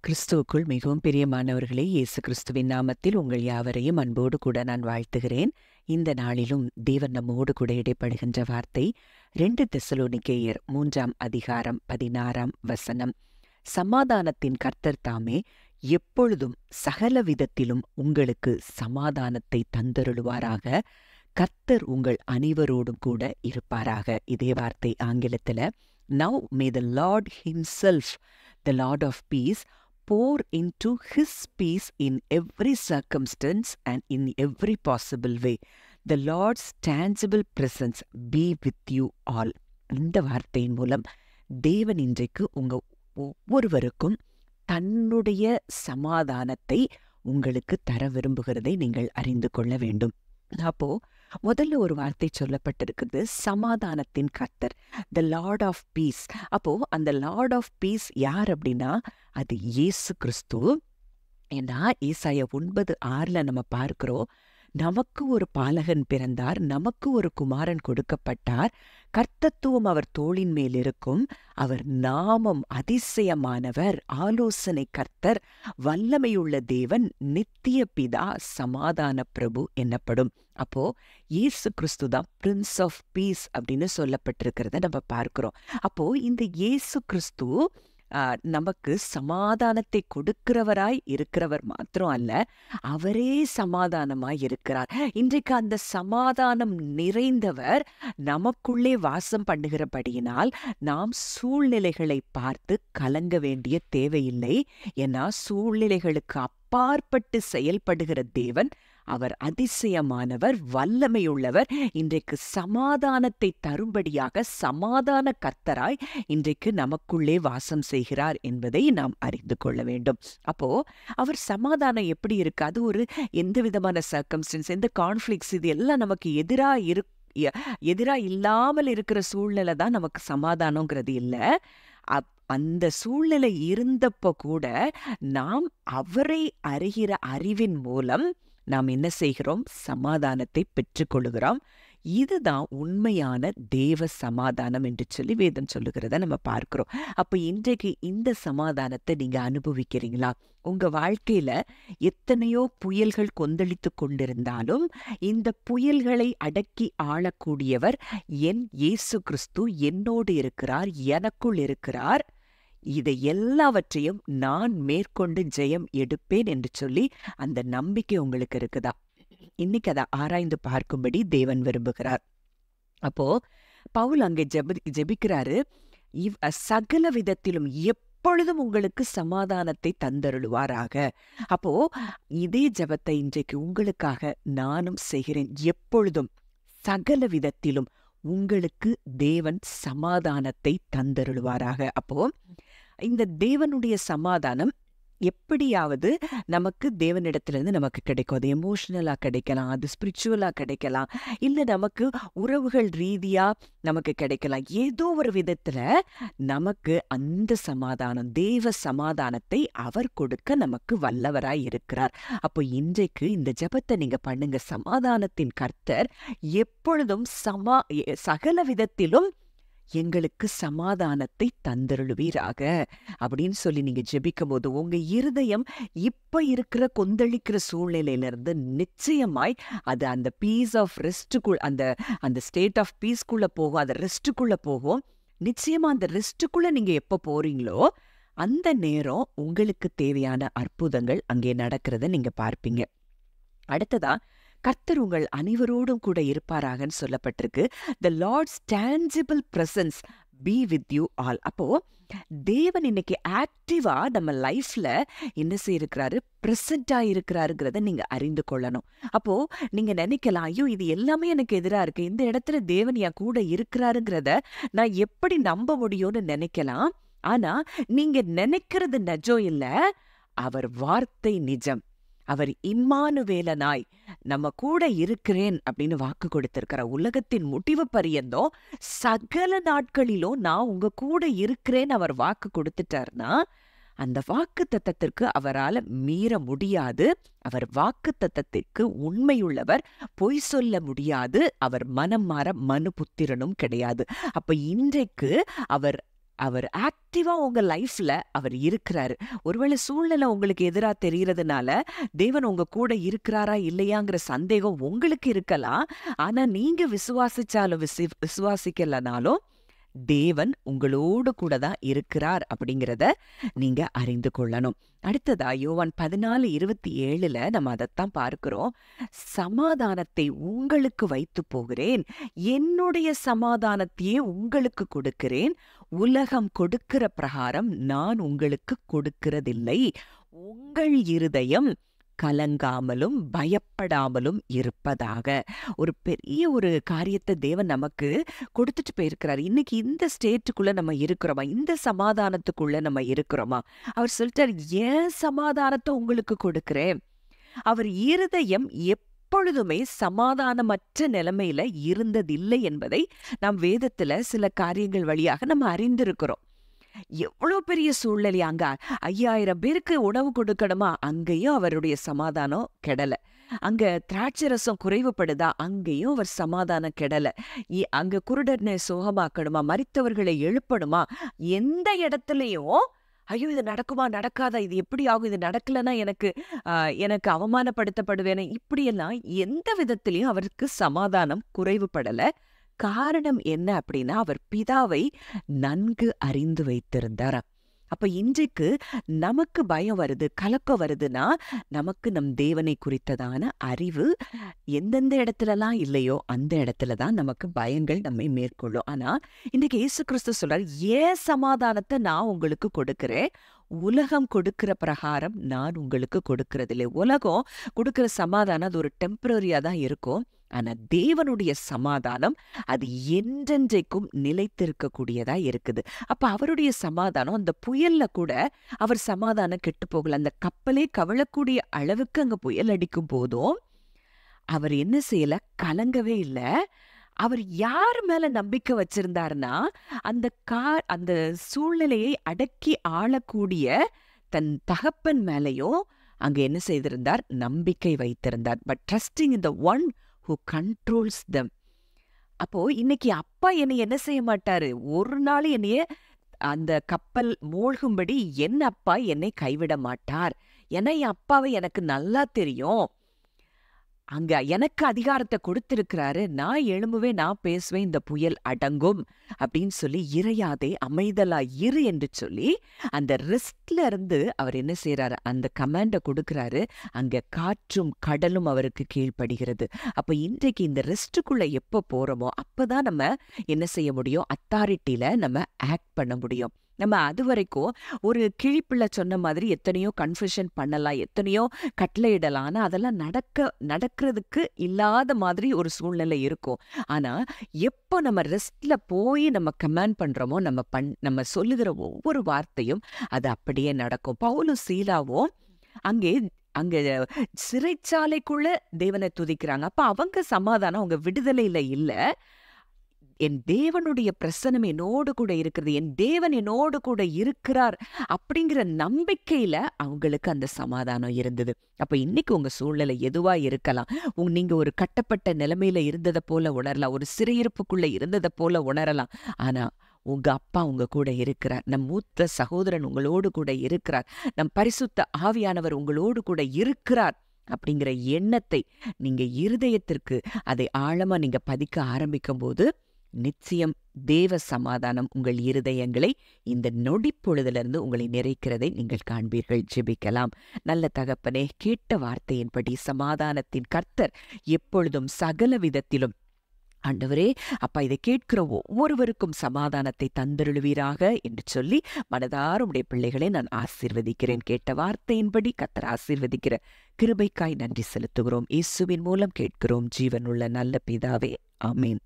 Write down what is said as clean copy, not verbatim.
கிறிஸ்துவுக்குள் மிகவும் பிரியமானவர்களே, இயேசு கிறிஸ்துவின் நாமத்தில் உங்கள் யாவரையும் அன்போடு கூட நான் வாழ்த்துகிறேன். இந்த நாளிலும் தேவன் நம்மோடு கூட இடைப்படுகின்ற வார்த்தை 2 தெசலோனிக்கேயர் 3ஆம் அதிகாரம் 16ஆம் வசனம். சமாதானத்தின் கர்த்தர் தாமே எப்பொழுதும் சகல விதத்திலும் உங்களுக்கு சமாதானத்தை தந்தருளுவாராக. கர்த்தர் உங்கள் அனைவரோடும் கூட இருப்பாராக. இதே வார்த்தை ஆங்கிலத்துல, Now may the Lord himself, the Lord of peace, pour into his peace in every circumstance and in every possible way. The Lord's tangible presence be with you all. இந்த வார்த்தையின் மூலம் தேவன் இன்றைக்கு உங்க ஒவ்வொருவருக்கும் தன்னுடைய சமாதானத்தை உங்களுக்கு தர விரும்புகிறதை நீங்கள் அறிந்து கொள்ள வேண்டும். அப்போ முதல்ல ஒரு வார்த்தை சொல்லப்பட்டிருக்குது, சமாதானத்தின் கர்த்தர், த லார்ட் ஆஃப் பீஸ். அப்போ அந்த லார்ட் ஆஃப் பீஸ் யார் அப்படின்னா அது இயேசு கிறிஸ்து. ஏன்னா ஏசாயா 9:6 நம்ம பார்க்கிறோம், நமக்கு ஒரு பாலகன் பிறந்தார், நமக்கு ஒரு குமாரன் கொடுக்கப்பட்டார், கர்த்தத்துவம் அவர் தோளின் மேல் இருக்கும், அவர் நாமம் அதிசயமானவர், ஆலோசனை கர்த்தர், வல்லமையுள்ள தேவன், நித்திய பிதா, சமாதான பிரபு என்னப்படும். அப்போ இயேசு கிறிஸ்து தான் பிரின்ஸ் ஆஃப் பீஸ் அப்படின்னு சொல்லப்பட்டிருக்கிறத நம்ம பார்க்கிறோம். அப்போ இந்த இயேசு கிறிஸ்து நமக்கு சமாதானத்தை கொடுக்கிறவராய் இருக்கிறவர் மாத்திரம் அல்ல, அவரே சமாதானமாய் இருக்கிறார். இன்றைக்கு அந்த சமாதானம் நிறைந்தவர் நமக்குள்ளே வாசம் பண்ணுகிறபடியினால் நாம் சூழ்நிலைகளை பார்த்து கலங்க வேண்டிய தேவையில்லை. ஏன்னா சூழ்நிலைகளுக்கு அப்பாற்பட்டு செயல்படுகிற தேவன், அவர் அதிசயமானவர், வல்லமையுள்ளவர். இன்றைக்கு சமாதானத்தை தரும்படியாக சமாதான கர்த்தராய் இன்றைக்கு நமக்குள்ளே வாசம் செய்கிறார் என்பதை நாம் அறிந்து கொள்ள வேண்டும். அப்போ அவர் சமாதானம் எப்படி இருக்கு? அது ஒரு எந்த விதமான சர்க்கம்ஸ்டன்ஸ், எந்த கான்ஃப்ளிக்ட்ஸ், இது எல்லாம் நமக்கு எதிரா இல்லாமல் இருக்கிற சூழ்நிலை தான் நமக்கு சமாதானங்கிறது இல்லை. அந்த சூழ்நிலை இருந்தப்போ கூட நாம் அவரை அறிகிற அறிவின் மூலம் நாம் என்ன செய்கிறோம்? சமாதானத்தை பெற்றுக்கொள்கிறோம். இதுதான் உண்மையான தேவ சமாதானம் என்று சொல்லி வேதம் சொல்லுகிறத நம்ம பார்க்கிறோம். அப்ப இன்றைக்கு இந்த சமாதானத்தை நீங்க அனுபவிக்கிறீங்களா? உங்க வாழ்க்கையில எத்தனையோ புயல்கள் கொந்தளித்து கொண்டிருந்தாலும் இந்த புயல்களை அடக்கி ஆளக்கூடியவர் என் இயேசு கிறிஸ்து என்னோடு இருக்கிறார், எனக்குள் இருக்கிறார். இதை எல்லாவற்றையும் நான் மேற்கொண்டு ஜெயம் எடுப்பேன் என்று சொல்லி அந்த நம்பிக்கை உங்களுக்கு இருக்குதா? இன்னைக்கு அதை ஆராய்ந்து பார்க்கும்படி தேவன் விரும்புகிறார். அப்போ பவுல் அங்கே ஜெபிக்கிறாரு, சகல விதத்திலும் எப்பொழுதும் உங்களுக்கு சமாதானத்தை தந்தருளுவாராக. அப்போ இதே ஜெபத்தை இன்றைக்கு உங்களுக்காக நானும் செய்கிறேன். எப்பொழுதும் சகல விதத்திலும் உங்களுக்கு தேவன் சமாதானத்தை தந்தருளுவாராக. அப்போ இந்த தேவனுடைய சமாதானம் எப்படியாவது நமக்கு தேவனிடத்திலிருந்து நமக்கு கிடைக்கும். அது எமோஷனலா கிடைக்கலாம், அது ஸ்பிரிச்சுவலா கிடைக்கலாம், இல்லை நமக்கு உறவுகள் ரீதியா நமக்கு கிடைக்கலாம். ஏதோ ஒரு விதத்துல நமக்கு அந்த சமாதானம், தேவ சமாதானத்தை அவர் கொடுக்க நமக்கு வல்லவராய் இருக்கிறார். அப்போ இன்றைக்கு இந்த ஜெபத்தை நீங்க பண்ணுங்க. சமாதானத்தின் கர்த்தர் எப்பொழுதும் சகல விதத்திலும் எங்களுக்கு சமாதானத்தை தந்தருளுவீராக அப்படின்னு சொல்லி நீங்க ஜெபிக்கும் போது உங்க இருதயம் இப்ப இருக்கிற கொந்தளிக்கிற சூழ்நிலையிலிருந்து நிச்சயமாய் அது அந்த பீஸ் ஆஃப் ரெஸ்டுக்குள், அந்த ஸ்டேட் ஆஃப் பீஸ்குள்ள போகும், அந்த ரெஸ்டுக்குள்ள போகும். நிச்சயமா அந்த ரெஸ்டுக்குள்ள நீங்க எப்ப போறீங்களோ அந்த நேரம் உங்களுக்கு தேவையான அற்புதங்கள் அங்கே நடக்கிறத நீங்க பார்ப்பீங்க. அடுத்ததா, கர்த்தர் உங்கள் அனைவரோடும் கூட இருப்பாராகன்னு சொல்லப்பட்டிருக்கு. The Lord's tangible presence be with you all. அப்போ தேவன் இன்னைக்கு ஆக்டிவா நம்ம லைஃப்ல என்ன செய்யிருக்கிறாரு? பிரசண்டா இருக்கிறாருங்கிறத நீங்க அறிந்து கொள்ளணும். அப்போ நீங்க நினைக்கலாம், ஐயோ இது எல்லாமே எனக்கு எதிரா இருக்கு, இந்த இடத்துல தேவன் என் கூட இருக்கிறாருங்கிறத நான் எப்படி நம்ப முடியும்னு நினைக்கலாம். ஆனா நீங்க நினைக்கிறது நிஜம் இல்ல, அவர் வார்த்தை நிஜம். அவர் இம்மானுவேலனாய் நம்ம கூட இருக்கிறேன் அப்படின்னு வாக்கு கொடுத்திருக்கிற உலகத்தின் முடிவு பரியந்தம் சகல நாட்களிலும் நான் உங்க கூட இருக்கிறேன் அவர் வாக்கு கொடுத்துட்டார்னா அந்த வாக்கு தத்தத்திற்கு அவரால் மீற முடியாது. அவர் வாக்கு தத்தத்திற்கு உண்மையுள்ளவர், பொய் சொல்ல முடியாது. அவர் மனம் மாற மனு புத்திரனும் கிடையாது. அப்ப இன்றைக்கு அவர் அவர் ஆக்டிவா உங்க லைஃப்ல அவர் இருக்கிறாரு. ஒருவேளை சூழ்நிலை உங்களுக்கு எதிரா தெரியறதுனால தேவன் உங்க கூட இருக்கிறாரா இல்லையாங்கிற சந்தேகம் உங்களுக்கு இருக்கலாம். ஆனா நீங்க விசுவாசிச்சாலும் விசுவாசிக்கலனாலும் தேவன் உங்களோடு கூட தான் இருக்கிறார் அப்படிங்கிறத நீங்க அறிந்து கொள்ளணும். அடுத்ததா யோவான் 14:27 நம்ம அதைத்தான் பார்க்கிறோம். சமாதானத்தை உங்களுக்கு வைத்து போகிறேன், என்னுடைய சமாதானத்தையே உங்களுக்கு கொடுக்கிறேன், உலகம் கொடுக்கிற பிரகாரம் நான் உங்களுக்கு கொடுக்கிறதில்லை. உங்கள் இருதயம் கலங்காமலும் பயப்படாமலும் இருப்பதாக. ஒரு பெரிய ஒரு காரியத்தை தேவன் நமக்கு கொடுத்துட்டு போயிருக்கிறார். இன்னைக்கு இந்த ஸ்டேட்டுக்குள்ள நம்ம இருக்கிறோமா? இந்த சமாதானத்துக்குள்ள நம்ம இருக்கிறோமா? அவர் சொல்லிட்டார், ஏன் சமாதானத்தை உங்களுக்கு கொடுக்கிறேன். அவர் இருதயம் எப்பொழுதுமே சமாதானமற்ற நிலைமையில இருந்ததில்லை என்பதை நாம் வேதத்துல சில காரியங்கள் வழியாக நம்ம அறிந்திருக்கிறோம். எவ்வளவு பெரிய சூழ்நிலை, அங்க 5000 பேருக்கு உணவு கொடுக்கணுமா, அங்கேயும் அவருடைய சமாதானம் கெடல. அங்க திராட்சை ரசம் குறைவுபடுதா, அங்கேயும் அவர் சமாதானம் கெடல. அங்க குருடனை சுகமாக்கணுமா, மரித்தவர்களை எழுப்பணுமா, எந்த இடத்துலயும் ஐயோ இது நடக்குமா நடக்காதா, இது எப்படி ஆகும், இது நடக்கலன்னா எனக்கு அவமானப்படுத்தப்படுவேன், இப்படியெல்லாம் எந்த விதத்திலையும் அவருக்கு சமாதானம் குறைவுபடல. காரணம் என்ன அப்படின்னா, அவர் பிதாவை நன்கு அறிந்து வைத்திருந்தார். அப்ப இன்றைக்கு நமக்கு பயம் வருது, கலக்கம் வருதுன்னா, நமக்கு நம் தேவனை குறித்ததான அறிவு எந்தெந்த இடத்துலலாம் இல்லையோ அந்த இடத்துலதான் நமக்கு பயங்கள் நம்மை மேற்கொள்ளும். ஆனா இன்னைக்கு இயேசு கிறிஸ்து சொல்றாரு, ஏன் சமாதானத்தை நான் உங்களுக்கு கொடுக்கிறேன், உலகம் கொடுக்கிற பிரகாரம் நான் உங்களுக்கு கொடுக்கறதில்லை. உலகம் கொடுக்கிற சமாதானம் அது ஒரு டெம்பரரியா தான் இருக்கும். ஆனா தேவனுடைய சமாதானம் அது என்றென்றைக்கும் நிலைத்திருக்கக்கூடியதா இருக்குது. அப்ப அவருடைய சமாதானம், அந்த புயல்ல கூட அவர் சமாதானம் கெட்டு போகல. அந்த கப்பலே கவிழக்கூடிய அளவுக்கு அங்க புயல் அடிக்கும் போதும் அவர் என்ன செய்யல, கலங்கவே இல்லை. அவர் யார் மேல நம்பிக்கை வச்சிருந்தாருன்னா, அந்த சூழ்நிலையை அடக்கி ஆளக்கூடிய தன் தகப்பன் மேலையும் அங்க என்ன செய்திருந்தார், நம்பிக்கை வைத்திருந்தார். But trusting in the one who controls them. அப்போ இன்னைக்கு அப்பா என்னை என்ன செய்ய மாட்டாரு, ஒரு நாள் என்னைய அந்த கப்பல் மூழ்கும்படி என் அப்பா என்னை கைவிட மாட்டார். ஏன்னா என் அப்பாவை எனக்கு நல்லா தெரியும். அங்க எனக்கு அதிகாரத்தை கொடுத்திருக்கிறாரு, நான் எழும்புவேன், நான் பேசுவேன், இந்த புயல் அடங்கும் அப்படின்னு சொல்லி, இறையாதே அமைதலா இரு என்று சொல்லி அந்த ரெஸ்ட்ல இருந்து அவர் என்ன செய்யறாரு, அந்த கமாண்ட கொடுக்கிறாரு. அங்க காற்றும் கடலும் அவருக்கு கீழ்ப்படுகிறது. அப்ப இன்றைக்கு இந்த ரெஸ்டுக்குள்ள எப்ப போறோமோ அப்பதான் நம்ம என்ன செய்ய முடியும், அத்தாரிட்டியில நம்ம ஆக்ட் பண்ண முடியும். நம்ம அது வரைக்கும் ஒரு கிழிப்பிள்ள சொன்ன மாதிரி எத்தனையோ கன்ஃபெஷன் பண்ணலாம், எத்தனையோ கட்டளையிடலாம். ஆனா அதெல்லாம் நடக்கிறதுக்கு இல்லாத மாதிரி ஒரு சூழ்நிலை இருக்கும். ஆனா எப்போ நம்ம ரெஸ்ட்ல போய் நம்ம கமாண்ட் பண்றோமோ, நம்ம சொல்லுகிற ஒவ்வொரு வார்த்தையும் அது அப்படியே நடக்கும். பவுலும் சீலாவும் அங்க சிறைச்சாலைக்குள்ள தேவனை துதிக்கிறாங்க. அப்ப அவங்க சமாதானம், அவங்க விடுதலையில இல்ல, என் தேவனுடைய பிரசனம் என்னோடு கூட இருக்கிறது, என் தேவன் என்னோடு கூட இருக்கிறார் அப்படிங்கிற நம்பிக்கையில அவங்களுக்கு அந்த சமாதானம் இருந்தது. அப்ப இன்னைக்கு உங்க சூழ்நிலை எதுவா இருக்கலாம், நீங்க ஒரு கட்டப்பட்ட நிலைமையில இருந்ததை போல உணரலாம், ஒரு சிறையிருப்புக்குள்ள இருந்ததை போல உணரலாம். ஆனா உங்க அப்பா உங்க கூட இருக்கிறார், நம் மூத்த சகோதரன் உங்களோடு கூட இருக்கிறார், நம் பரிசுத்த ஆவியானவர் உங்களோடு கூட இருக்கிறார் அப்படிங்கிற எண்ணத்தை நீங்க இருதயத்திற்கு அதை ஆழமா நீங்க பதிக்க ஆரம்பிக்கும் போது நிச்சயம் தேவ சமாதானம் உங்கள் இருதயங்களை இந்த நொடி பொழுதிலிருந்து உங்களை நிறைக்கிறதை நீங்கள் காண்பீர்கள். ஜெபிக்கலாம். நல்ல தகப்பனே, கேட்ட வார்த்தையின்படி சமாதானத்தின் கர்த்தர் எப்பொழுதும் சகல விதத்திலும் ஆண்டவரே, அப்பா இதை கேட்கிற ஒவ்வொருவருக்கும் சமாதானத்தை தந்தருளுவீராக என்று சொல்லி மனதார உடைய பிள்ளைகளை நான் ஆசீர்வதிக்கிறேன். கேட்ட வார்த்தையின்படி கர்த்தர் ஆசீர்வதிக்கிற கிருபைக்காய் நன்றி செலுத்துகிறோம். இயேசுவின் மூலம் கேட்கிறோம் ஜீவனுள்ள நல்ல பிதாவே, ஆமேன்.